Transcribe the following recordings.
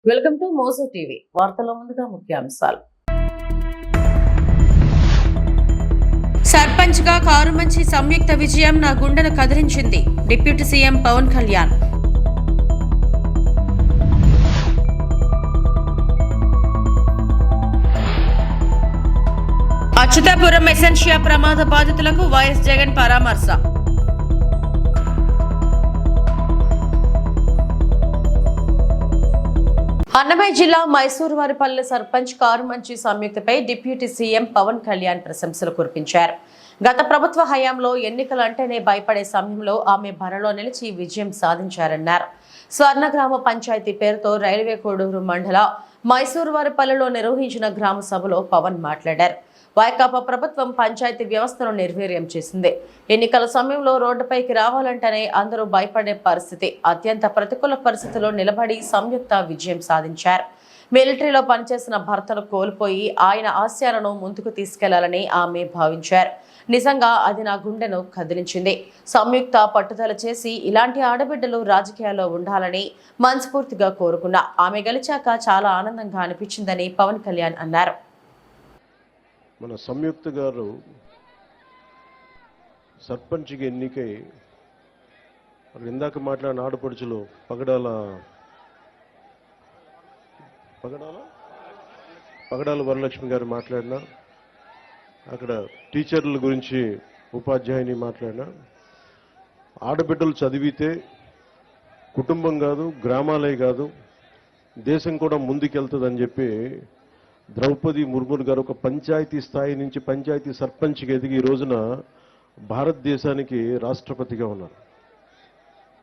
Welcome to Mojo TV. వార్తల ముందుగా ముఖ్యాంశాలు. సర్పంచ్ గా కారుమంచి సంయుక్త విజయం నా గుండెను కదిలించింది. Deputy CM Pawan Kalyan. అచ్యుతాపురం ఎసెన్షియా ప్రమాద బాధితులకు వైఎస్ జగన్ పరామర్శ. అన్నమయ్య జిల్లా మైసూరువారిపల్లె సర్పంచ్ కారుమంచి సంయుక్తపై డిప్యూటీ సీఎం పవన్ కళ్యాణ్ ప్రశంసలు కురిపించారు. గత ప్రభుత్వ హయాంలో ఎన్నికలు అంటేనే భయపడే సమయంలో ఆమె బరిలో నిలిచి విజయం సాధించారన్నారు. స్వర్ణగ్రామ పంచాయతీ పేరుతో రైల్వే కోడూరు మండల మైసూరువారిపల్లెలో నిర్వహించిన గ్రామ సభలో పవన్ మాట్లాడారు. వైకాపా ప్రభుత్వం పంచాయతీ వ్యవస్థను నిర్వీర్యం చేసింది. ఎన్నికల సమయంలో రోడ్డుపైకి రావాలంటేనే అందరూ భయపడే పరిస్థితి. అత్యంత ప్రతికూల పరిస్థితుల్లో నిలబడి సంయుక్త విజయం సాధించారు. మిలిటరీలో పనిచేసిన భర్తను కోల్పోయి ఆయన ఆశయాలను ముందుకు తీసుకెళ్లాలని ఆమె భావించారు. నిజంగా అది నా గుండెను కదిలించింది. సంయుక్త పట్టుదల చేసి ఇలాంటి ఆడబిడ్డలు రాజకీయాల్లో ఉండాలని మనస్ఫూర్తిగా కోరుకున్నా. ఆమె గెలిచాక చాలా ఆనందంగా అనిపించిందని పవన్ కళ్యాణ్ అన్నారు. మన సంయుక్త గారు సర్పంచ్కి ఎన్నికై ఇందాక మాట్లాడిన ఆడపడుచులు పగడాల వరలక్ష్మి గారు మాట్లాడినా, అక్కడ టీచర్ల గురించి ఉపాధ్యాయుని మాట్లాడినా, ఆడబిడ్డలు చదివితే కుటుంబం కాదు, గ్రామాలే కాదు, దేశం కూడా ముందుకెళ్తుందని చెప్పి ద్రౌపది ముర్ము గారు ఒక పంచాయతీ స్థాయి నుంచి పంచాయతీ సర్పంచ్కి ఎదిగి ఈ రోజున భారతదేశానికి రాష్ట్రపతిగా ఉన్నారు.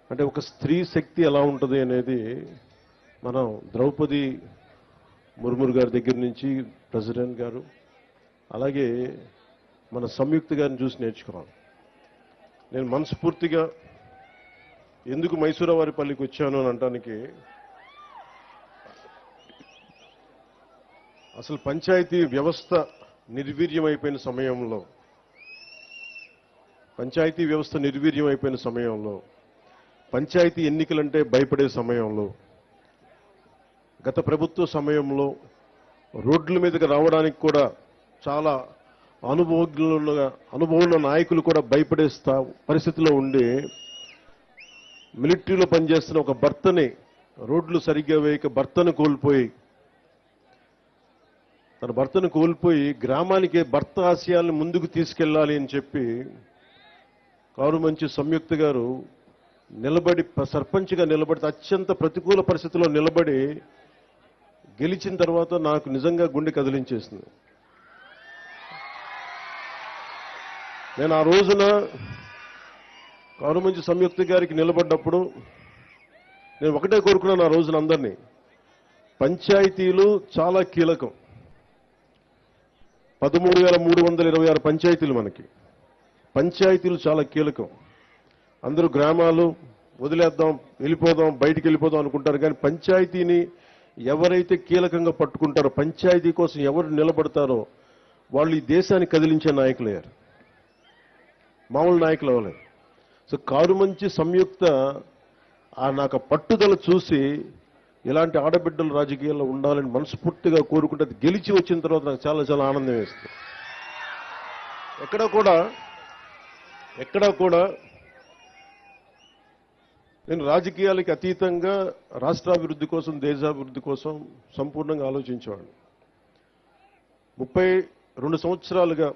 అంటే ఒక స్త్రీ శక్తి ఎలా ఉంటుంది అనేది మనం ద్రౌపది ముర్ము గారి దగ్గర నుంచి ప్రెసిడెంట్ గారు, అలాగే మన సంయుక్త గారిని చూసి నేర్చుకోవాలి. నేను మనస్ఫూర్తిగా ఎందుకు మైసూరువారిపల్లికి వచ్చాను అని అనడానికి, అసలు పంచాయతీ వ్యవస్థ నిర్వీర్యమైపోయిన సమయంలో పంచాయతీ ఎన్నికలంటే భయపడే సమయంలో, గత ప్రభుత్వ సమయంలో రోడ్ల మీదకి రావడానికి కూడా చాలా అనుభవం నాయకులు కూడా భయపడే పరిస్థితిలో ఉండి, మిలిటరీలో పనిచేస్తున్న ఒక భర్తని రోడ్లు సరిగ్గా వేయక తన భర్తను కోల్పోయి గ్రామానికి భర్త ఆశయాలను ముందుకు తీసుకెళ్లాలి అని చెప్పి కారుమంచి సంయుక్త గారు సర్పంచ్గా నిలబడి అత్యంత ప్రతికూల పరిస్థితుల్లో నిలబడి గెలిచిన తర్వాత నాకు నిజంగా గుండె కదిలించేసింది. నేను ఆ రోజున కారుమంచి సంయుక్త గారికి నిలబడ్డప్పుడు నేను ఒకటే కోరుకున్నాను. ఆ రోజున అందరినీ, పంచాయతీలు చాలా కీలకం. 13,326 పంచాయతీలు మనకి. పంచాయతీలు చాలా కీలకం. అందరూ గ్రామాలు వదిలేద్దాం, బయటికి వెళ్ళిపోదాం అనుకుంటారు. కానీ పంచాయతీని ఎవరైతే కీలకంగా పట్టుకుంటారో, పంచాయతీ కోసం ఎవరు నిలబడతారో వాళ్ళు ఈ దేశాన్ని కదిలించే నాయకులయ్యారు, మామూలు నాయకులు అవ్వలేదు. సో కారుమంచి సంయుక్త నాకు పట్టుదల చూసి ఇలాంటి ఆడబిడ్డలు రాజకీయాల్లో ఉండాలని మనస్ఫూర్తిగా కోరుకుంటే, అది గెలిచి వచ్చిన తర్వాత నాకు చాలా చాలా ఆనందం వేస్తుంది. ఎక్కడా కూడా నేను రాజకీయాలకి అతీతంగా రాష్ట్రాభివృద్ధి కోసం, దేశాభివృద్ధి కోసం సంపూర్ణంగా ఆలోచించేవాడిని. 32 సంవత్సరాలుగా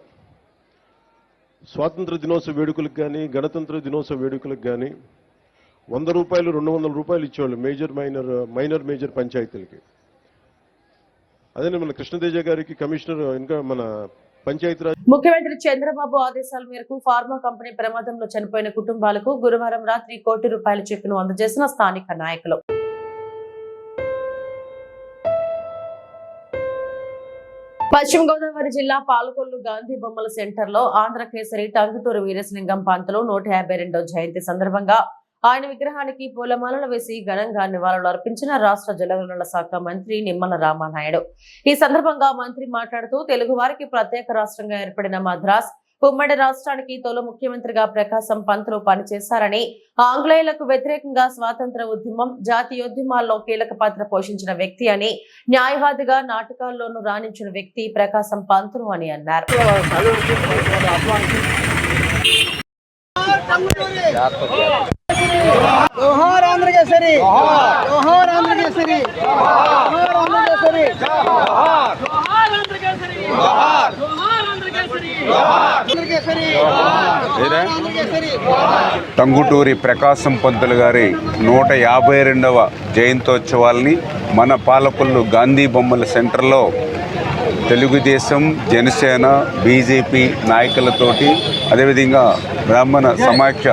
స్వాతంత్ర దినోత్సవ వేడుకలకు కానీ, గణతంత్ర దినోత్సవ వేడుకలకు కానీ 100 రూపాయలు, 200 రూపాయలు ఇచ్చేవాళ్ళు మైనర్ మేజర్ పంచాయతీలకి. అదే మన కృష్ణతేజ గారికి కమిషనర్, ఇంకా మన పంచాయతీరాజ్ ముఖ్యమంత్రి చంద్రబాబు ఆదేశాల మేరకు ఫార్మా కంపెనీ ప్రమాదంలో చనిపోయిన కుటుంబాలకు గురువారం రాత్రి ₹1 కోటి చెక్కును అందజేసిన స్థానిక నాయకులు. పశ్చిమ గోదావరి జిల్లా పాలకొల్లు గాంధీ బొమ్మల సెంటర్ లో ఆంధ్ర కేసరి టంగుటూరు వీరేశలింగం పంతులు 152వ జయంతి సందర్భంగా ఆయన విగ్రహానికి పూలమాలలు వేసి ఘనంగా నివాళులు అర్పించిన రాష్ట్ర జలవనరుల శాఖ మంత్రి నిమ్మల రామానాయుడు. ఈ సందర్భంగా మంత్రి మాట్లాడుతూ, తెలుగు వారికి ప్రత్యేక రాష్ట్రంగా ఏర్పడిన మద్రాస్ ఉమ్మడి రాష్ట్రానికి తొలి ముఖ్యమంత్రిగా ప్రకాశం పంతులు పనిచేశారని, ఆంగ్లేయులకు వ్యతిరేకంగా స్వాతంత్ర ఉద్యమం, జాతీయోద్యమాల్లో కీలక పాత్ర పోషించిన వ్యక్తి అని, న్యాయవాదిగా నాటకాల్లోనూ రాణించిన వ్యక్తి ప్రకాశం పంతులు అని అన్నారు. జోహార్ ఆంధ్రకేసరి, జోహార్ ఆంధ్రకేసరి, జోహార్ ఆంధ్రకేసరి, జోహార్ ఆంధ్రకేసరి, జోహార్ ఆంధ్రకేసరి, జోహార్ ఆంధ్రకేసరి. టంగుటూరి ప్రకాశం పంతులు గారి 152వ జయంతోత్సవాల్ని మన పాలకొల్లు గాంధీ బొమ్మల సెంటర్లో తెలుగుదేశం, జనసేన, బీజేపీ నాయకులతోటి, అదేవిధంగా బ్రాహ్మణ సమాఖ్య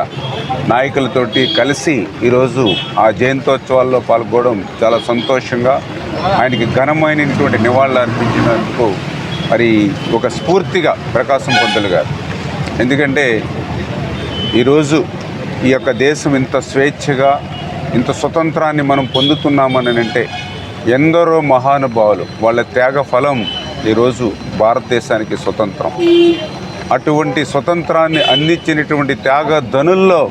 నాయకులతోటి కలిసి ఈరోజు ఆ జయంతోత్సవాల్లో పాల్గొనడం చాలా సంతోషంగా, ఆయనకి ఘనమైనటువంటి నివాళులు అర్పించినందుకు మరి ఒక స్ఫూర్తిగా ప్రకాశం పంతులు గారు. ఎందుకంటే ఈరోజు ఈ యొక్క దేశం ఇంత స్వేచ్ఛగా, ఇంత స్వతంత్రాన్ని మనం పొందుతున్నామని అంటే ఎందరో మహానుభావులు వాళ్ళ త్యాగ ఫలం ఈరోజు భారతదేశానికి స్వతంత్రం. అటువంటి స్వతంత్రాన్ని అందించినటువంటి త్యాగధనుల్లో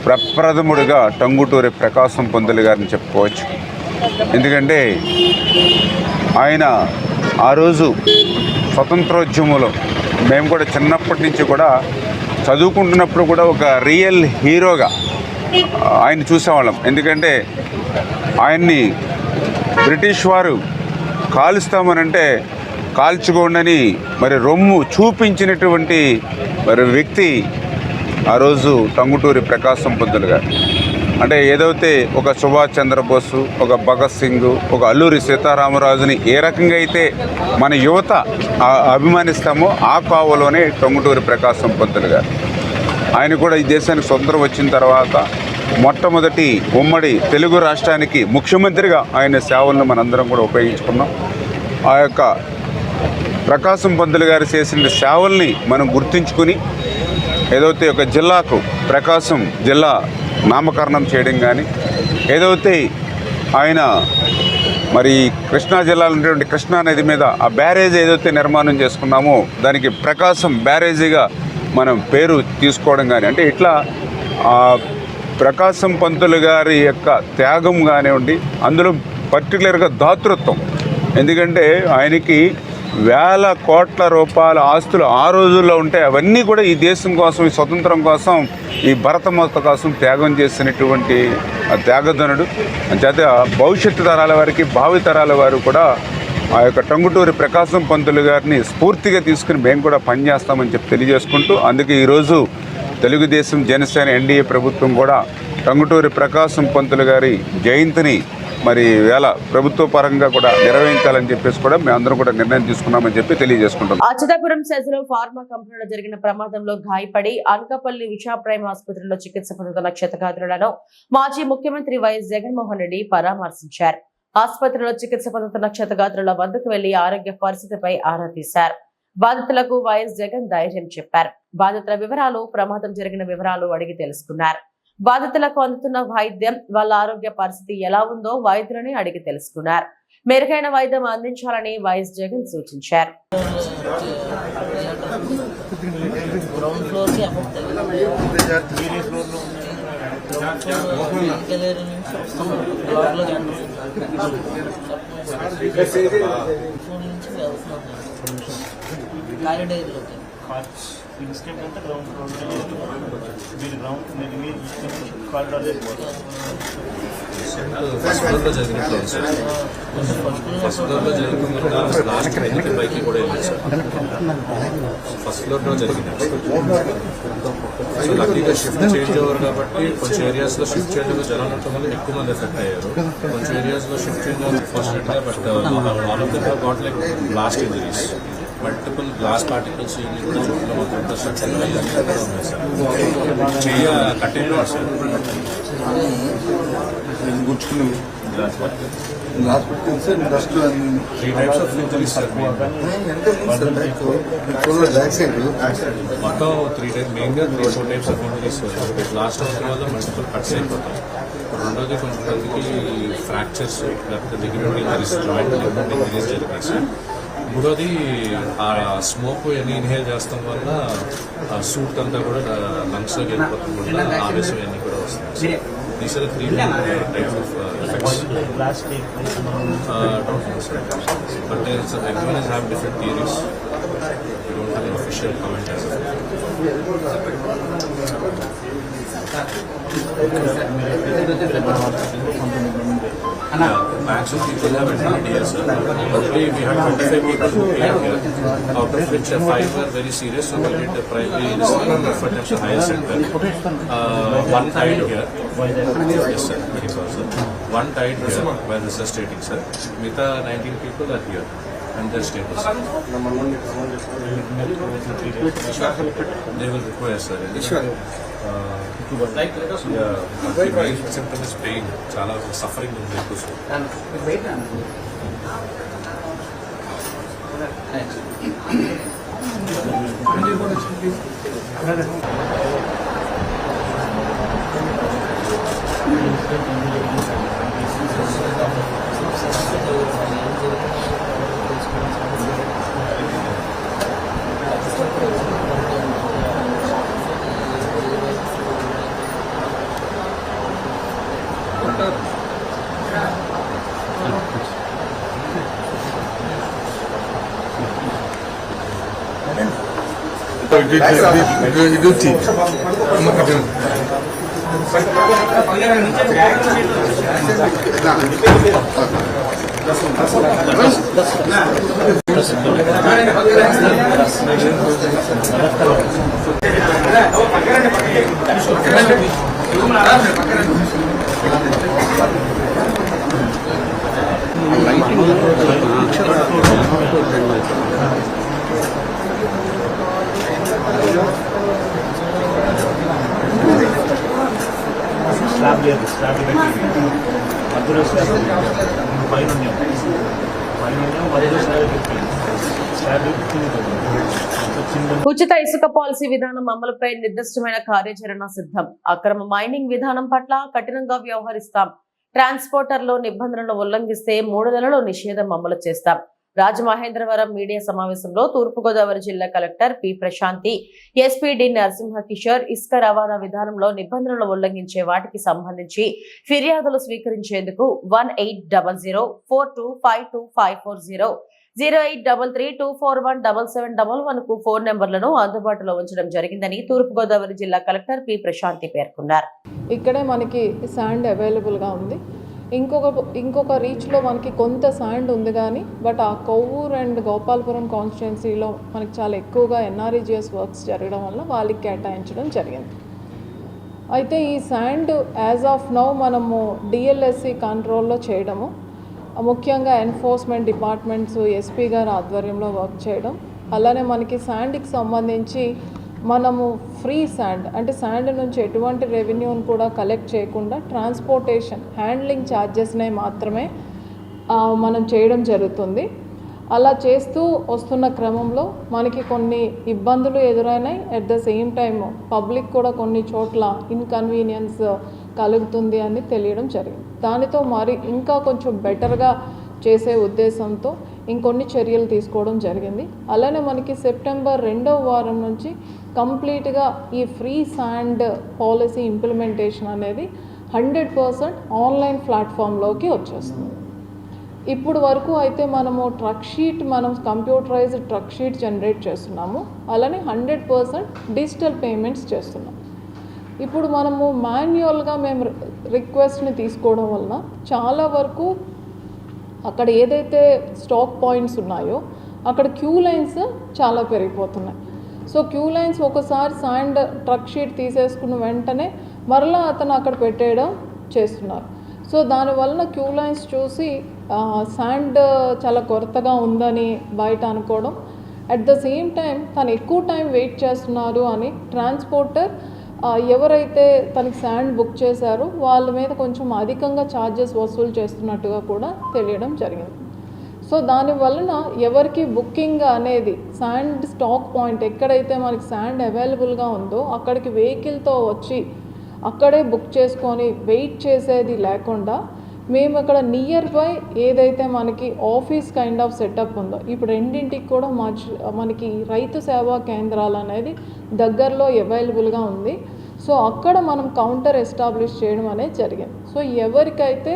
ప్రప్రథముడిగా టంగుటూరి ప్రకాశం పంతులు గారిని చెప్పుకోవచ్చు. ఎందుకంటే ఆయన ఆ రోజు స్వతంత్రోద్యమంలో మేము కూడా చిన్నప్పటి నుంచి కూడా చదువుకుంటున్నప్పుడు కూడా ఒక రియల్ హీరోగా ఆయన చూసేవాళ్ళం. ఎందుకంటే ఆయన్ని బ్రిటిష్ వారు కాలుస్తామనంటే కాల్చుకోండని మరి రొమ్ము చూపించినటువంటి మరి వ్యక్తి ఆ రోజు టంగుటూరి ప్రకాశం పంతులు గారు. అంటే ఏదైతే ఒక సుభాష్ చంద్రబోసు, ఒక భగత్ సింగ్, ఒక అల్లూరి సీతారామరాజుని ఏ రకంగా అయితే మన యువత అభిమానిస్తామో ఆ కోవలోనే టంగుటూరి ప్రకాశం పంతులు గారు. ఆయన కూడా ఈ దేశానికి స్వతంత్రం వచ్చిన తర్వాత మొట్టమొదటి ఉమ్మడి తెలుగు రాష్ట్రానికి ముఖ్యమంత్రిగా ఆయన సేవలను మనందరం కూడా ఉపయోగించుకున్నాం. ఆ యొక్క ప్రకాశం పంతులు గారు చేసిన సేవల్ని మనం గుర్తుంచుకుని ఏదైతే ఒక జిల్లాకు ప్రకాశం జిల్లా నామకరణం చేయడం కానీ, ఏదైతే ఆయన మరి కృష్ణా జిల్లాలో ఉన్నటువంటి కృష్ణా నది మీద ఆ బ్యారేజ్ ఏదైతే నిర్మాణం చేసుకున్నామో దానికి ప్రకాశం బ్యారేజీగా మనం పేరు తీసుకోవడం కానీ, అంటే ఇట్లా ప్రకాశం పంతులు గారి యొక్క త్యాగం కానివ్వండి, అందులో పర్టికులర్గా దాతృత్వం. ఎందుకంటే ఆయనకి వేల కోట్ల రూపాయల ఆస్తులు ఆ రోజుల్లో ఉంటే అవన్నీ కూడా ఈ దేశం కోసం, ఈ స్వతంత్రం కోసం, ఈ భరతమాత కోసం త్యాగం చేసినటువంటి త్యాగధనుడు. అంచేత భవిష్యత్తు తరాల వారికి, భావి తరాల వారు కూడా ఆ యొక్క టంగుటూరి ప్రకాశం పంతులు గారిని స్ఫూర్తిగా తీసుకుని మేము కూడా పనిచేస్తామని చెప్పి తెలియజేసుకుంటూ, అందుకే ఈరోజు తెలుగుదేశం, జనసేన, ఎన్డీఏ ప్రభుత్వం కూడా టంగుటూరి ప్రకాశం పంతులు గారి జయంతిని మరి వేళ ప్రభుత్వ పరంగా కూడా నిర్వహించాలని చెప్పేసి కూడా మేము అందరం కూడా నిర్ణయం తీసుకున్నామని చెప్పి తెలియజేసుకుంటాం. అచ్యుతాపురం సెజ్లో ఫార్మా కంపెనీలో జరిగిన ప్రమాదంలో గాయపడి అనకాపల్లి విషా ప్రైమ్ ఆసుపత్రిలో చికిత్స పొందుతున్న క్షతగాత్రులను మాజీ ముఖ్యమంత్రి వైఎస్ జగన్మోహన్ రెడ్డి పరామర్శించారు. ఆసుపత్రిలో చికిత్స పొందుతున్న క్షతగాత్రుల వద్దకు వెళ్లి ఆరోగ్య పరిస్థితిపై ఆరా తీశారు. బాధితులకు వైఎస్ జగన్ ధైర్యం చెప్పారు. బాధితుల వివరాలు, ప్రమాదం జరిగిన వివరాలు అడిగి తెలుసుకున్నారు. బాధితులకు అందుతున్న వైద్యం, వాళ్ళ ఆరోగ్య పరిస్థితి ఎలా ఉందో వైద్యులని అడిగి తెలుసుకున్నారు. మెరుగైన వైద్యం అందించాలని వైఎస్ జగన్ సూచించారు. ఇన్స్టెంట్ అంటే గ్రౌండ్ ఫ్లోర్ మీరు గ్రౌండ్ మీరు కారిడార్ ఫస్ట్ ఫ్లోర్లో జరిగినట్లు ఫస్ట్ ఫ్లోర్లో జరిగిన లాస్ట్ బైక్కి కూడా వెళ్ళారు సార్. ఫస్ట్ ఫ్లోర్లో జరిగింది. సో లక్కీగా షిఫ్ట్ చేంజ్ ఓవర్ కాబట్టి కొంచెం ఏరియాస్లో షిఫ్ట్ చేంజ్ ఓవర్ జనాలు ఉండటం వల్ల ఎక్కువ మంది ఎఫెక్ట్ అయ్యారు. కొంచెం ఏరియాస్లో షిఫ్ట్ చేంజ్ ఓవర్ ఫార్చునేట్గా, but all of the got like blast injuries, multiple glass particles ఇవన్నీ కూడా చుట్టూ మొత్తం స్ట్రక్చర్ ఉన్నాయి సార్. చెయ్య కట్టేది సార్ గుర్చుకుని గ్లాస్ పట్టింది sir. Dust 3 types of injuries sir. మొత్తం 3 types, మెయిన్గా 3-4 types of injuries. Last of వల్ల మల్టిపుల్ కట్స్ అయిపోతాయి. రెండోది కొంతమందికి ఫ్రాక్చర్స్ లేకపోతే ligament injuries, joint ligament injuries జరిగాయి సార్. మూడోది ఆ స్మోక్ ఇవన్నీ ఇన్హేల్ చేస్తాం వల్ల ఆ సూట్ అంతా కూడా లంగ్స్లోకి వెళ్ళిపోతుంది కూడా ఆవేశం ఇవన్నీ కూడా వస్తుంది. These are 3 types of effects. Plastic. Don't know, sir. But everyone is having different theories. We don't have an official comment as of now. Max of people have attended here, sir. Only we have 25 people who came here, out of which 5 were very serious, so we did the primary referred them to higher center. One died here. Yes, sir. Medical, sir. One died here, where this is stating, sir. Mita 19 people are here, and they're stable, sir. They will require, sir. Yeah, the main symptom is pain. Chala suffering ఉంది ఎక్కువ. Slab లేదు, slab పెట్టి మధ్యలో slab పైన మధ్యలో slab పెట్టి slab ఉచిత ఇసుక పాలసీ విధానం అమలుపై నిర్దిష్టమైన కార్యాచరణ సిద్ధం. అక్రమ మైనింగ్ విధానం పట్ల కఠినంగా వ్యవహరిస్తాం. ట్రాన్స్పోర్టర్లో నిబంధనలను ఉల్లంఘిస్తే 3 నెలలు నిషేధం అమలు చేస్తాం. రాజమహేంద్రవరం మీడియా సమావేశంలో తూర్పుగోదావరి జిల్లా collector P Prashanti, SP D Narasimha Kishore ఇసుక రవాణా విధానంలో నిబంధనలు ఉల్లంఘించే వాటికి సంబంధించి ఫిర్యాదులు స్వీకరించేందుకు 180042525540 08332417711 కు ఫోన్ నెంబర్లను అందుబాటులో ఉంచడం జరిగిందని తూర్పుగోదావరి జిల్లా కలెక్టర్ పి ప్రశాంతి పేర్కొన్నారు. ఇక్కడే మనకి శాండ్ అవైలబుల్గా ఉంది. ఇంకొక రీచ్లో మనకి కొంత శాండ్ ఉంది కానీ బట్ ఆ కొవ్వూరు అండ్ గోపాలపురం కాన్స్టిట్యున్సీలో మనకి చాలా ఎక్కువగా ఎన్ఆర్ఈజిఎస్ వర్క్స్ జరగడం వల్ల వాళ్ళకి కేటాయించడం జరిగింది. అయితే ఈ శాండ్ యాజ్ ఆఫ్ నౌ మనము డిఎల్ఎస్సి కంట్రోల్లో చేయడము, ముఖ్యంగా ఎన్ఫోర్స్మెంట్ డిపార్ట్మెంట్స్ ఎస్పీ గారి ఆధ్వర్యంలో వర్క్ చేయడం, అలానే మనకి శాండ్కి సంబంధించి మనము ఫ్రీ శాండ్ అంటే శాండ్ నుంచి ఎటువంటి రెవెన్యూని కూడా కలెక్ట్ చేయకుండా ట్రాన్స్పోర్టేషన్ హ్యాండ్లింగ్ ఛార్జెస్నే మాత్రమే మనం చేయడం జరుగుతుంది. అలా చేస్తూ వస్తున్న క్రమంలో మనకి కొన్ని ఇబ్బందులు ఎదురైనాయి. At the same time public కూడా కొన్ని చోట్ల ఇన్కన్వీనియన్స్ కలుగుతుంది అని తెలియడం జరిగింది. దానితో మరి ఇంకా కొంచెం బెటర్గా చేసే ఉద్దేశంతో ఇంకొన్ని చర్యలు తీసుకోవడం జరిగింది. అలానే మనకి సెప్టెంబర్ 2వ వారం నుంచి కంప్లీట్గా ఈ ఫ్రీ శాండ్ పాలసీ ఇంప్లిమెంటేషన్ అనేది 100% ఆన్లైన్ ప్లాట్ఫామ్లోకి వచ్చేస్తుంది. ఇప్పుడు వరకు అయితే మనము మనం కంప్యూటరైజ్డ్ ట్రక్ షీట్ జనరేట్ చేస్తున్నాము. అలానే 100% డిజిటల్ పేమెంట్స్ చేస్తున్నాం. ఇప్పుడు మనము మాన్యువల్గా మేము రిక్వెస్ట్ని తీసుకోవడం వలన చాలా వరకు అక్కడ ఏదైతే స్టాక్ పాయింట్స్ ఉన్నాయో అక్కడ క్యూ లైన్స్ చాలా పెరిగిపోతున్నాయి. సో క్యూ లైన్స్ ఒకసారి శాండ్ ట్రక్ షీట్ తీసేసుకున్న వెంటనే మరలా అతను అక్కడ పెట్టేయడం చేస్తున్నారు. సో దానివలన క్యూ లైన్స్ చూసి శాండ్ చాలా కొరతగా ఉందని బయట అనుకోవడం, అట్ ద సేమ్ టైం తను ఎక్కువ టైం వెయిట్ చేస్తున్నారు అని ట్రాన్స్పోర్టర్ ఎవరైతే తనకి శాండ్ బుక్ చేశారో వాళ్ళ మీద కొంచెం అధికంగా ఛార్జెస్ వసూలు చేస్తున్నట్టుగా కూడా తెలియడం జరిగింది. సో దానివలన ఎవరికి బుకింగ్ అనేది శాండ్ స్టాక్ పాయింట్ ఎక్కడైతే మనకి శాండ్ అవైలబుల్గా ఉందో అక్కడికి వెహికల్తో వచ్చి అక్కడే బుక్ చేసుకొని వెయిట్ చేసేది లేకుండా మేము అక్కడ నియర్ బై ఏదైతే మనకి ఆఫీస్ కైండ్ ఆఫ్ సెటప్ ఉందో, ఇప్పుడు రెండింటికి కూడా మనకి రైతు సేవా కేంద్రాలు అనేది దగ్గరలో అవైలబుల్గా ఉంది. సో అక్కడ మనం కౌంటర్ ఎస్టాబ్లిష్ చేయడం అనేది జరిగింది. సో ఎవరికైతే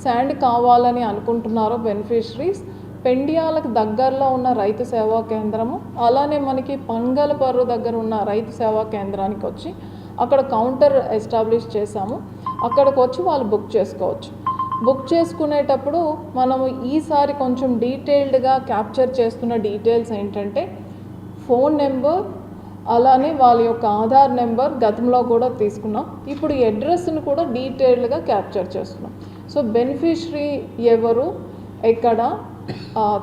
శాండ్ కావాలని అనుకుంటున్నారో బెనిఫిషరీస్, పెండియాలకు దగ్గరలో ఉన్న రైతు సేవా కేంద్రము, అలానే మనకి పంగలపర్రు దగ్గర ఉన్న రైతు సేవా కేంద్రానికి వచ్చి అక్కడ కౌంటర్ ఎస్టాబ్లిష్ చేశాము. అక్కడికి వచ్చి వాళ్ళు బుక్ చేసుకోవచ్చు. బుక్ చేసుకునేటప్పుడు మనము ఈసారి కొంచెం డీటెయిల్డ్గా క్యాప్చర్ చేస్తున్న డీటెయిల్స్ ఏంటంటే ఫోన్ నెంబర్, అలానే వాళ్ళ యొక్క ఆధార్ నెంబర్ గతంలో కూడా తీసుకున్నాం. ఇప్పుడు అడ్రస్ను కూడా డీటెయిల్డ్గా క్యాప్చర్ చేస్తున్నాం. సో బెనిఫిషరీ ఎవరు, ఎక్కడ,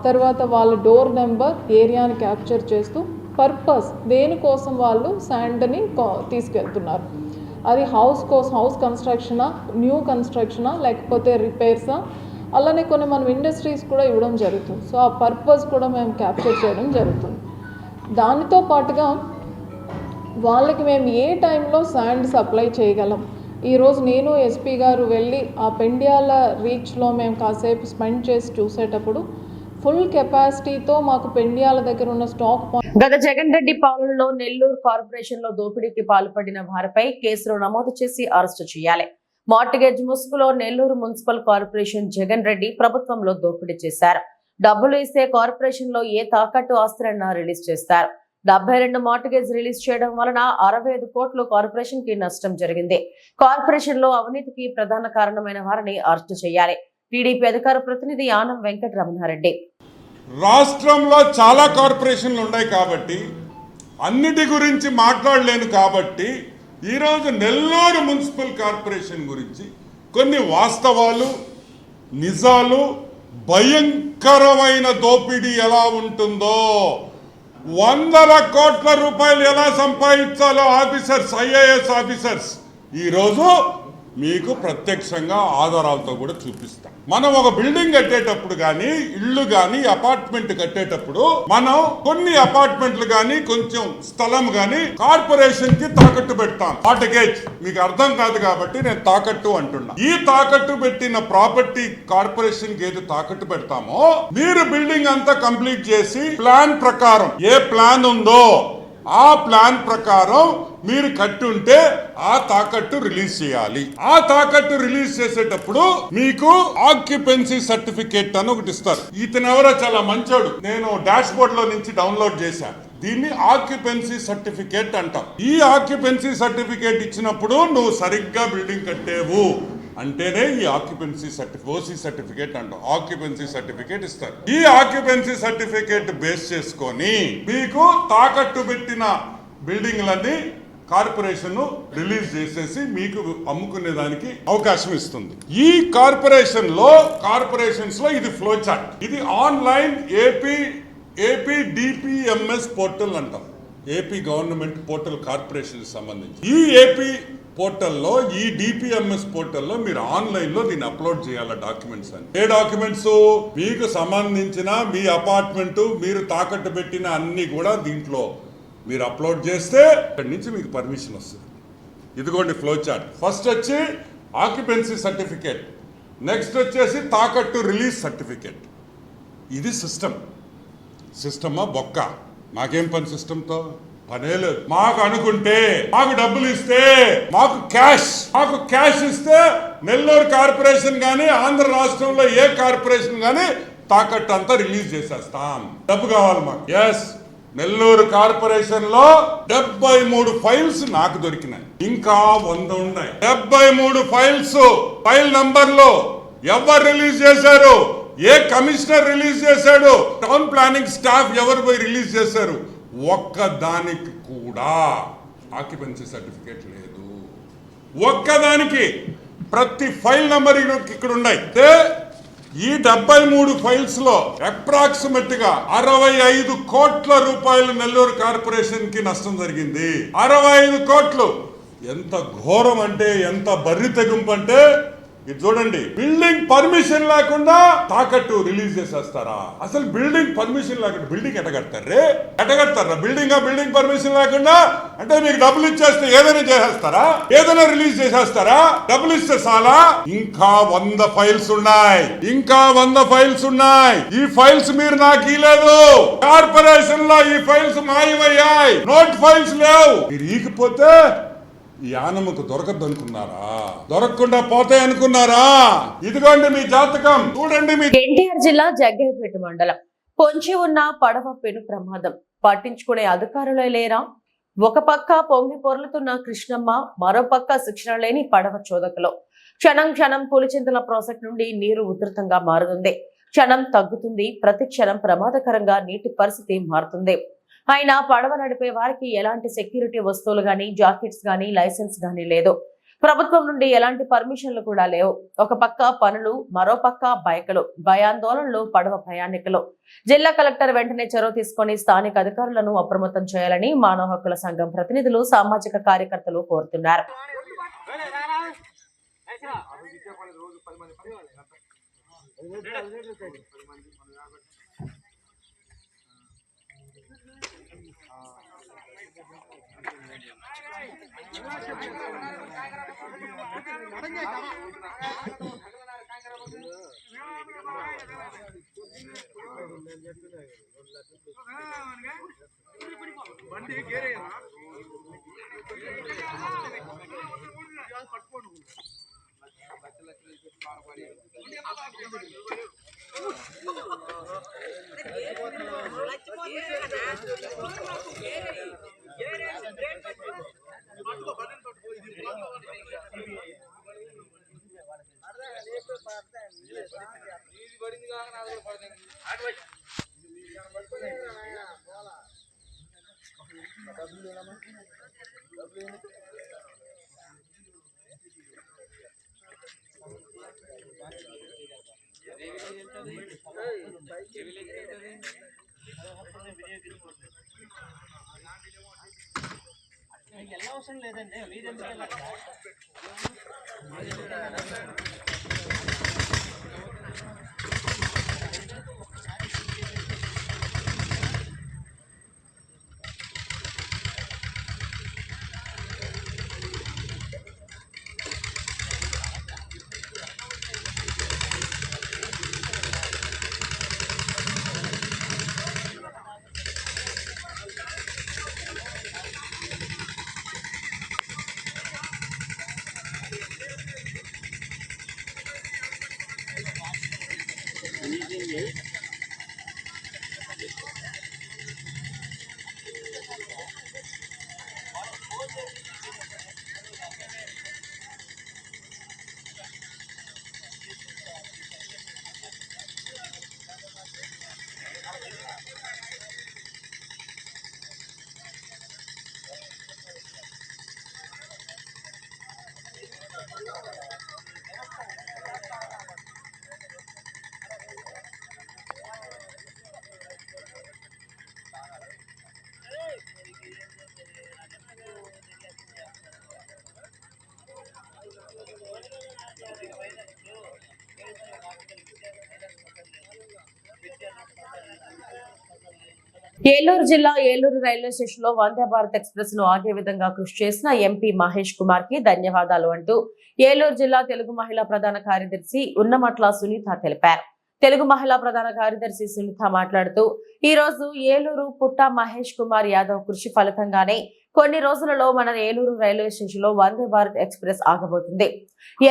తర్వాత వాళ్ళ డోర్ నెంబర్, ఏరియాని క్యాప్చర్ చేస్తూ పర్పస్ దేనికోసం వాళ్ళు శాండ్ని తీసుకెళ్తున్నారు, అది హౌస్ కన్స్ట్రక్షనా, న్యూ కన్స్ట్రక్షనా, లేకపోతే రిపేర్సా, అలానే కొన్ని మనం ఇండస్ట్రీస్ కూడా ఇవ్వడం జరుగుతుంది. సో ఆ పర్పస్ కూడా మేము క్యాప్చర్ చేయడం జరుగుతుంది. దానితో పాటుగా వాళ్ళకి మేము ఏ టైంలో శాండ్ సప్లై చేయగలం, ఈరోజు నేను ఎస్పీ గారు వెళ్ళి ఆ పెండియాల రీచ్లో మేము కాసేపు స్పెండ్ చేసి చూసేటప్పుడు ఫుల్ కెపాసిటీతో మాకు పెండియాల దగ్గర ఉన్న స్టాక్. గత జగన్ రెడ్డి పాలనలో నెల్లూరు కార్పొరేషన్ లో దోపిడీకి పాల్పడిన వారిపై కేసులు నమోదు చేసి అరెస్టు చేయాలి. మార్టిగేజ్ ముసుగులో నెల్లూరు మున్సిపల్ కార్పొరేషన్ జగన్ రెడ్డి ప్రభుత్వంలో దోపిడీ చేశారు. డబ్బులు ఇస్తే కార్పొరేషన్ లో ఏ తాకట్టు ఆస్తులైనా రిలీజ్ చేస్తారు. 72 మార్టిగేజ్ రిలీజ్ చేయడం వలన 65 కోట్లు కార్పొరేషన్ కి నష్టం జరిగింది. కార్పొరేషన్ లో అవినీతికి ప్రధాన కారణమైన వారిని అరెస్టు చేయాలి. టీడీపీ అధికార ప్రతినిధి ఆనం వెంకటరమణారెడ్డి. రాష్ట్రంలో చాలా కార్పొరేషన్లు ఉన్నాయి కాబట్టి అన్నిటి గురించి మాట్లాడలేను కాబట్టి ఈరోజు నెల్లూరు మున్సిపల్ కార్పొరేషన్ గురించి కొన్ని వాస్తవాలు, నిజాలు, భయంకరమైన దోపిడీ ఎలా ఉంటుందో, 100 కోట్ల రూపాయలు ఎలా సంపాదించాలో ఆఫీసర్స్, ఐఏఎస్ ఆఫీసర్స్ ఈరోజు మీకు ప్రత్యక్షంగా ఆధారాలతో కూడా చూపిస్తాం. మనం ఒక బిల్డింగ్ కట్టేటప్పుడు కానీ, ఇళ్ళు కానీ, అపార్ట్మెంట్ కట్టేటప్పుడు మనం కొన్ని అపార్ట్మెంట్లు కానీ, కొంచెం స్థలం కానీ కార్పొరేషన్ కి తాకట్టు పెడతాం. మార్టిగేజ్ మీకు అర్థం కాదు కాబట్టి నేను తాకట్టు అంటున్నా. ఈ తాకట్టు పెట్టిన ప్రాపర్టీ కార్పొరేషన్ కి ఏది తాకట్టు పెడతామో, మీరు బిల్డింగ్ అంతా కంప్లీట్ చేసి ప్లాన్ ప్రకారం ఏ ప్లాన్ ఉందో ఆ ప్లాన్ ప్రకారం మీరు కట్టుంటే ఆ తాకట్టు రిలీజ్ చేయాలి. ఆ తాకట్టు రిలీజ్ చేసేటప్పుడు మీకు ఆక్యుపెన్సీ సర్టిఫికేట్ అని ఒకటి ఇస్తారు. ఇతను ఎవరో చాలా మంచోడు, నేను డాష్ బోర్డ్ లో నుంచి డౌన్లోడ్ చేశాను. దీన్ని ఆక్యుపెన్సీ సర్టిఫికేట్ అంటాం. ఈ ఆక్యుపెన్సీ సర్టిఫికేట్ ఇచ్చినప్పుడు నువ్వు సరిగ్గా బిల్డింగ్ కట్టేవు అంటేనే ఈ ఆక్యుపెన్సీ ఓసీ సర్టిఫికేట్ అంటాం. ఆక్యుపెన్సీ సర్టిఫికేట్ ఇస్తారు. ఈ ఆక్యుపెన్సీ సర్టిఫికేట్ బేస్ చేసుకొని మీకు తాకట్టు పెట్టిన బిల్డింగ్లన్నీ కార్పొరేషన్ రిలీజ్ చేసేసి మీకు అమ్ముకునే దానికి అవకాశం ఇస్తుంది. ఈ కార్పొరేషన్స్ లో ఇది ఫ్లో చార్ట్. ఇది ఆన్లైన్ ఏపీ డిపిఎంఎస్ పోర్టల్ అంటాం. ఏపీ గవర్నమెంట్ పోర్టల్ కార్పొరేషన్ సంబంధించి ఈ ఏపీ పోర్టల్లో, ఈ డిపిఎంఎస్ పోర్టల్లో మీరు ఆన్లైన్ లో దీన్ని అప్లోడ్ చేయాలి. డాక్యుమెంట్స్ అని ఏ డాక్యుమెంట్స్ మీకు సంబంధించిన మీ అపార్ట్మెంట్, మీరు తాకట్టు పెట్టిన అన్ని కూడా దీంట్లో మీరు అప్లోడ్ చేస్తే ఇక్కడి నుంచి మీకు పర్మిషన్ వస్తుంది. ఇదిగోండి ఫ్లో చార్ట్. ఫస్ట్ వచ్చి ఆక్యుపెన్సీ సర్టిఫికేట్, నెక్స్ట్ వచ్చేసి తాకట్టు రిలీజ్ సర్టిఫికేట్. ఇది సిస్టమా బొక్క. మాకేం పని సిస్టంతో? పనే లేదు. మాకు అనుకుంటే మాకు డబ్బులు ఇస్తే, మాకు క్యాష్ ఇస్తే నెల్లూరు కార్పొరేషన్ కానీ, ఆంధ్ర రాష్ట్రంలో ఏ కార్పొరేషన్ కానీ తాకట్టు అంతా రిలీజ్ చేసేస్తాం. డబ్బు కావాలి మాకు. ఎస్, నెల్లూరు కార్పొరేషన్ లో 73 ఫైల్స్ నాకు దొరికినాయి. ఇంకా 100 ఉన్నాయి. 73 ఫైల్స్, ఫైల్ నంబర్లు ఎవరు రిలీజ్ చేశారు, ఏ కమిషనర్ రిలీజ్ చేశాడు, టౌన్ ప్లానింగ్ స్టాఫ్ ఎవరు పోయి రిలీజ్ చేశారు, ఒక్కదానికి కూడా ఆక్యుపెన్సీ సర్టిఫికేట్ లేదు. ఒక్కదానికి. ప్రతి ఫైల్ నంబర్ ఇక్కడ ఉన్నాయి. ఈ 73 ఫైల్స్ లో అప్రాక్సిమేట్ గా 65 కోట్ల రూపాయలు నెల్లూరు కార్పొరేషన్ కి నష్టం జరిగింది. 65 కోట్లు. ఎంత ఘోరం అంటే, ఎంత బర్రి తెగింపు అంటే, ఇది చూడండి, బిల్డింగ్ పర్మిషన్ లేకుండా తాకట్టు రిలీజ్ చేసేస్తారా? అసలు బిల్డింగ్ పర్మిషన్ లేకుండా బిల్డింగ్ ఎట్టగడతారా? బిల్డింగ్ పర్మిషన్ లేకుండా అంటే మీకు డబ్బులు ఇచ్చేస్తే ఏదైనా చేసేస్తారా? ఏదైనా రిలీజ్ చేసేస్తారా? డబ్బులు ఇస్తే చాలా. ఇంకా 100 ఫైల్స్ ఉన్నాయి. ఈ ఫైల్స్ మీరు నాకు ఇలేదు. కార్పొరేషన్ లో ఈ ఫైల్స్ మాయమయ్యాయి. నోట్ ఫైల్స్ లేవు. మీరు ఈకపోతే ఈ ఆనముకు దొరకద్దు అనుకున్నారా? దొరకకుండా పోతాయి అనుకున్నారా? ఇదిగోండి మీ జాతకం చూడండి. ఎన్టీఆర్ జిల్లా జగ్గయ్యపేట మండలం పొంచి ఉన్న పడవ పెను ప్రమాదం. పట్టించుకునే అధికారులే లేరా? ఒక పక్క పొంగి పొర్లుతున్న కృష్ణమ్మ, మరో పక్క శిక్షణ లేని పడవ చోదకలో క్షణం పులిచింతల ప్రాజెక్ట్ నుండి నీరు ఉధృతంగా మారుతుంది. క్షణం తగ్గుతుంది, ప్రతి క్షణం ప్రమాదకరంగా నీటి పరిస్థితి మారుతుంది. అయినా పడవ నడిపే వారికి ఎలాంటి సెక్యూరిటీ వస్తువులు గాని, జాకెట్స్ గాని, లైసెన్స్ గాని లేదు. ప్రభుత్వం నుండి ఎలాంటి పర్మిషన్లు కూడా లేవు. ఒక పక్క పనులు, మరో పక్క బైకులు, భయాందోళనలు పడవ ప్రయాణికులు. జిల్లా కలెక్టర్ వెంటనే చొరవ తీసుకొని స్థానిక అధికారులను అప్రమత్తం చేయాలని మానవ హక్కుల సంఘం ప్రతినిధులు, సామాజిక కార్యకర్తలు కోరుతున్నారు. అవసరం లేదండి. ఏలూరు జిల్లా ఏలూరు రైల్వే స్టేషన్ లో వందే భారత్ ఎక్స్ప్రెస్ ను ఆగే విధంగా కృషి చేసిన ఎంపీ మహేష్ కుమార్ కి ధన్యవాదాలు అంటూ ఏలూరు జిల్లా తెలుగు మహిళా ప్రధాన కార్యదర్శి ఉన్నమట్ల సునీత తెలిపారు. తెలుగు మహిళా ప్రధాన కార్యదర్శి సునీత మాట్లాడుతూ ఈ రోజు ఏలూరు పుట్ట మహేష్ కుమార్ యాదవ్ కృషి ఫలితంగానే కొన్ని రోజులలో మన ఏలూరు రైల్వే స్టేషన్ లో వందే భారత్ ఎక్స్ప్రెస్ ఆగబోతుంది.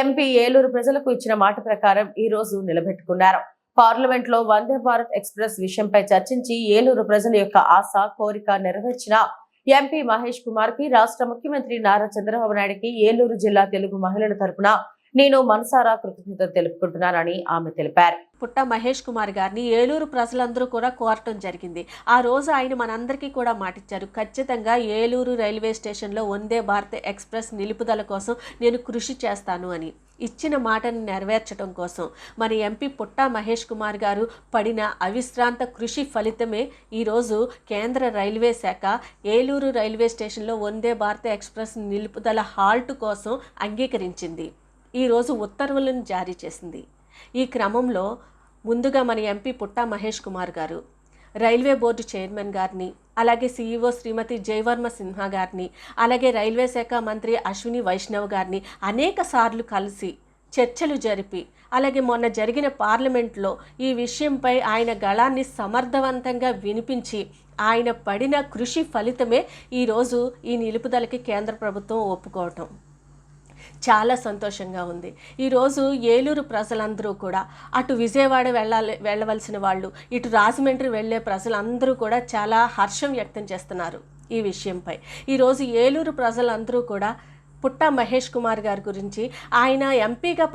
ఎంపీ ఏలూరు ప్రజలకు ఇచ్చిన మాట ప్రకారం ఈ రోజు నిలబెట్టుకున్నారు. పార్లమెంట్ లో వందే భారత్ ఎక్స్ప్రెస్ విషయంపై చర్చించి ఏలూరు ప్రజల యొక్క ఆశ కోరిక నెరవేర్చిన ఎంపీ మహేష్ కుమార్ కి రాష్ట్ర ముఖ్యమంత్రి నారా చంద్రబాబు నాయుడుకి ఏలూరు జిల్లా తెలుగు మహిళల తరపున నేను మనసారా కృతజ్ఞతలు తెలుపుకుంటున్నానని ఆమె తెలిపారు. పుట్ట మహేష్ కుమార్ గారిని ఏలూరు ప్రజలందరూ కూడా కోరటం జరిగింది. ఆ రోజు ఆయన మనందరికీ కూడా మాటిచ్చారు, ఖచ్చితంగా ఏలూరు రైల్వే స్టేషన్లో వందే భారత్ ఎక్స్ప్రెస్ నిలుపుదల కోసం నేను కృషి చేస్తాను అని. ఇచ్చిన మాటను నెరవేర్చడం కోసం మన ఎంపీ పుట్ట మహేష్ కుమార్ గారు పడిన అవిశ్రాంత కృషి ఫలితమే ఈరోజు కేంద్ర రైల్వే శాఖ ఏలూరు రైల్వే స్టేషన్లో వందే భారత్ ఎక్స్ప్రెస్ నిలుపుదల హాల్ట్ కోసం అంగీకరించింది. ఈరోజు ఉత్తర్వులను జారీ చేసింది. ఈ క్రమంలో ముందుగా మన ఎంపీ పుట్టా మహేష్ కుమార్ గారు రైల్వే బోర్డు చైర్మన్ గారిని, అలాగే సీఈఓ శ్రీమతి జయవర్మ సిన్హా గారిని, అలాగే రైల్వే శాఖ మంత్రి అశ్విని వైష్ణవ్ గారిని అనేక సార్లు కలిసి చర్చలు జరిపి, అలాగే మొన్న జరిగిన పార్లమెంట్లో ఈ విషయంపై ఆయన గళాన్ని సమర్థవంతంగా వినిపించి ఆయన పడిన కృషి ఫలితమే ఈరోజు ఈ నిలుపుదలకి కేంద్ర ప్రభుత్వం ఒప్పుకోవటం చాలా సంతోషంగా ఉంది. ఈరోజు ఏలూరు ప్రజలందరూ కూడా అటు విజయవాడ వెళ్ళవలసిన వాళ్ళు, ఇటు రాజమండ్రి వెళ్ళే ప్రజలందరూ కూడా చాలా హర్షం వ్యక్తం చేస్తున్నారు ఈ విషయంపై. ఈరోజు ఏలూరు ప్రజలందరూ కూడా పుట్టా మహేష్ కుమార్ గారి గురించి, ఆయన ఎంపీగా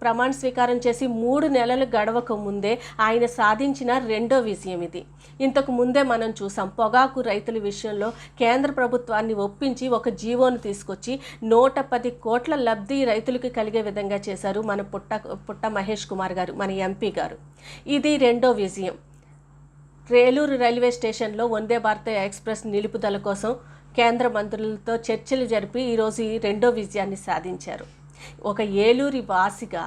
ప్రమాణ స్వీకారం చేసి 3 నెలలు గడవక ముందే ఆయన సాధించిన రెండో విజయం ఇది. ఇంతకు ముందే మనం చూసాం, పొగాకు రైతుల విషయంలో కేంద్ర ప్రభుత్వాన్ని ఒప్పించి ఒక జీవోను తీసుకొచ్చి 110 కోట్ల లబ్ధి రైతులకు కలిగే విధంగా చేశారు మన పుట్టా మహేష్ కుమార్ గారు, మన ఎంపీ గారు. ఇది రెండో విజయం. ఏలూరు రైల్వే స్టేషన్లో వందే భారత్ ఎక్స్ప్రెస్ నిలుపుదల కోసం కేంద్ర మంత్రులతో చర్చలు జరిపి ఈరోజు ఈ రెండో విజయాన్ని సాధించారు. ఒక ఏలూరి వాసిగా,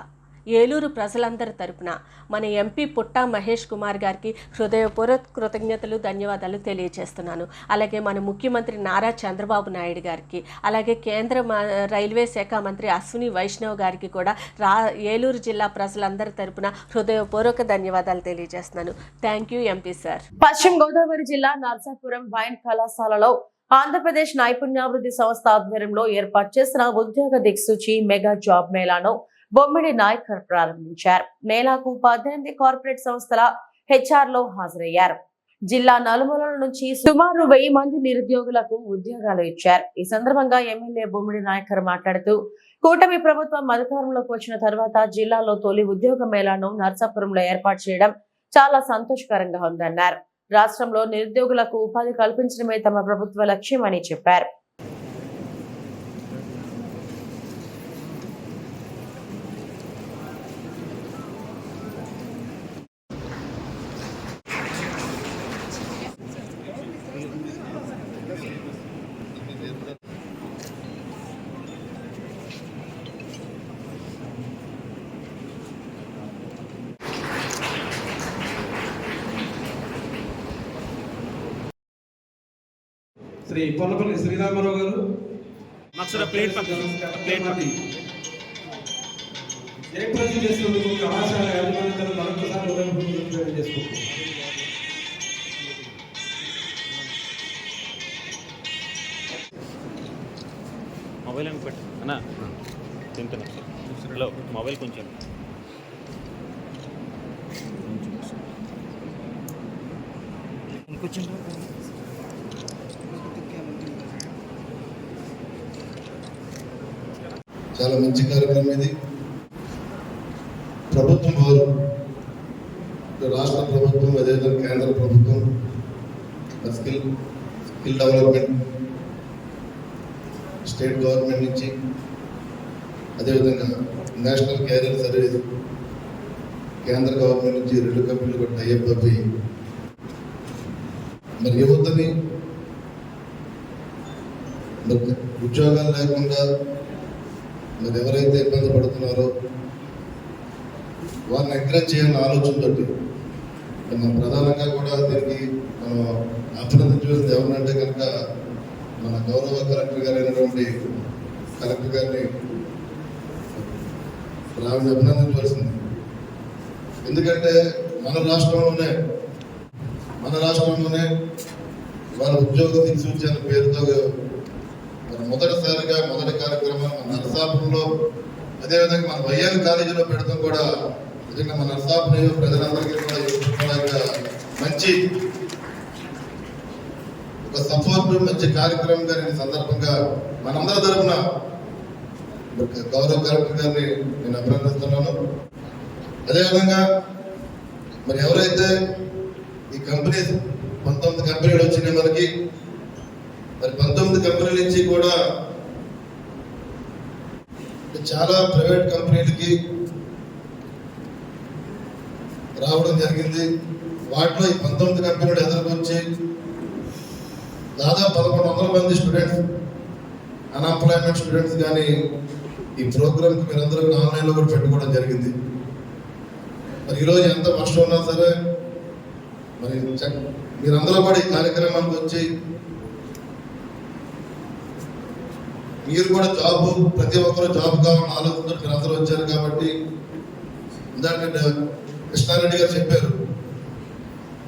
ఏలూరు ప్రజలందరి తరపున మన ఎంపీ పుట్టా మహేష్ కుమార్ గారికి హృదయపూర్వక కృతజ్ఞతలు, ధన్యవాదాలు తెలియజేస్తున్నాను. అలాగే మన ముఖ్యమంత్రి నారా చంద్రబాబు నాయుడు గారికి, అలాగే కేంద్ర రైల్వే శాఖ మంత్రి అశ్విని వైష్ణవ్ గారికి కూడా ఏలూరు జిల్లా ప్రజలందరి తరపున హృదయపూర్వక ధన్యవాదాలు తెలియజేస్తున్నాను. Thank you MP sir. పశ్చిమ గోదావరి జిల్లా నర్సాపురం వైన్ కళాశాలలో ఆంధ్రప్రదేశ్ నైపుణ్యాభివృద్ధి సంస్థ ఆధ్వర్యంలో ఏర్పాటు చేసిన ఉద్యోగ దిక్సూచి మెగా జాబ్ మేళాను బొమ్మిడి నాయకర్ ప్రారంభించారు. మేళాకు 18 కార్పొరేట్ సంస్థల హెచ్ఆర్లు హాజరయ్యారు. జిల్లా నలుమూలల నుంచి సుమారు 1000 మంది నిరుద్యోగులకు ఉద్యోగాలు ఇచ్చారు. ఈ సందర్భంగా ఎమ్మెల్యే బొమ్మిడి నాయకర్ మాట్లాడుతూ, కూటమి ప్రభుత్వం అధికారంలోకి వచ్చిన తర్వాత జిల్లాలో తొలి ఉద్యోగ మేళాను నర్సాపురంలో ఏర్పాటు చేయడం చాలా సంతోషకరంగా ఉందన్నారు. రాష్ట్రంలో నిరుద్యోగులకు ఉపాధి కల్పించడమే తమ ప్రభుత్వ లక్ష్యమని చెప్పారు. శ్రీ పొన్నపల్లి శ్రీరామారావు గారు జయప్రదం చేసినందుకు కళాశాల యాజమాన్యాలు మరొకసారి ఉదయం చేసుకుంటున్నారు. మొబైల్ అని పెట్టు అన్నా, తింటున్నా. హలో, మొబైల్ కొంచెం ఇంకొంచెం చాలా మంచి కార్యక్రమం ఇది. ప్రభుత్వం వారు, రాష్ట్ర ప్రభుత్వం, అదేవిధంగా కేంద్ర ప్రభుత్వం స్కిల్ డెవలప్మెంట్, స్టేట్ గవర్నమెంట్ నుంచి, అదేవిధంగా నేషనల్ కెరీర్ సర్వీస్ కేంద్ర గవర్నమెంట్ నుంచి 2 కంపెనీలు కూడా టైఅప్ అవి మరి యువతని ఉద్యోగాలు లేకుండా మరి ఎవరైతే ఇబ్బంది పడుతున్నారో వారిని ఎంకరేజ్ చేయాలని ఆలోచనతోటి మనం ప్రధానంగా కూడా దీనికి మనం అభినందించవలసింది ఎవరినంటే కనుక మన గౌరవ కలెక్టర్ గారు అయినటువంటి కలెక్టర్ గారిని అభినందించవలసింది. ఎందుకంటే మన రాష్ట్రంలోనే వాళ్ళ ఉద్యోగ దిక్సూచి అనే పేరుతో మొదటిసారిగా మొదటి కార్యక్రమం మన నరసాపురంలో, అదేవిధంగా మన వైఎన్ కాలేజీలో పెడతాం కూడా. నిజంగా మన నరసాపురం ప్రజలందరికీ కూడా మంచి ఒక సపోర్ట్, మంచి కార్యక్రమంగా నేను సందర్భంగా మనందరి తరఫున గౌరవ కలెక్టర్ గారిని నేను అభినందిస్తున్నాను. అదేవిధంగా మరి ఎవరైతే ఈ కంపెనీ 19 కంపెనీలు వచ్చినాయి మనకి, మరి 19 కంపెనీల నుంచి కూడా చాలా ప్రైవేట్ కంపెనీలకి రావడం జరిగింది. వాటిలో ఈ 19 కంపెనీలు ఎదుర్కొచ్చి దాదాపు 1100 మంది స్టూడెంట్స్, అన్ఎంప్లాయ్మెంట్ స్టూడెంట్స్ కానీ ఈ ప్రోగ్రామ్కి మీరందరూ ఆన్లైన్లో కూడా పెట్టుకోవడం జరిగింది. మరి ఈరోజు ఎంత కష్టం ఉన్నా సరే మరి మీరందరూ కూడా ఈ కార్యక్రమానికి వచ్చి మీరు కూడా జాబ్, ప్రతి ఒక్కరు జాబ్ కావాలని ఆలోచనతో మీరు అందరూ వచ్చారు కాబట్టి ఇందాక కృష్ణారెడ్డి గారు చెప్పారు,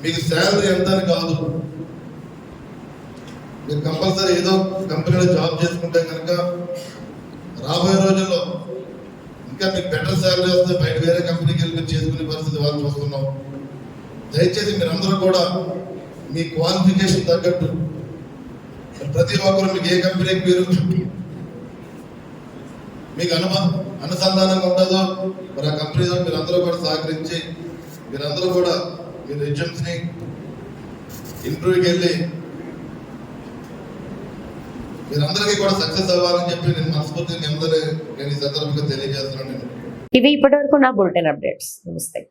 మీకు శాలరీ ఎంత అని కాదు, మీరు కంపల్సరీ ఏదో కంపెనీలో జాబ్ చేసుకుంటే కనుక రాబోయే రోజుల్లో ఇంకా మీకు బెటర్ శాలరీ వస్తే బయట వేరే కంపెనీకి వెళ్ళి మీరు చేసుకునే పరిస్థితి వాళ్ళు చూస్తున్నాం. దయచేసి మీరందరూ కూడా మీ క్వాలిఫికేషన్ తగ్గట్టు ప్రతి ఒక్కరు మీకు ఏ కంపెనీకి మీరు మీకు అనుసంధానంగా ఉండదో మరి ఆ కంపెనీతో మీరందరూ కూడా సహకరించి మీరందరూ కూడా మీ రెజ్యూమ్స్ని ఇంటర్వ్యూకి వెళ్ళి మీరందరికీ కూడా సక్సెస్ అవ్వాలని చెప్పి నేను మనస్ఫూర్తిగా నేను ఈ సందర్భంగా తెలియజేస్తున్నాను. ఇవి ఇప్పటివరకు నా బులెటిన్ అప్డేట్స్. నమస్తే.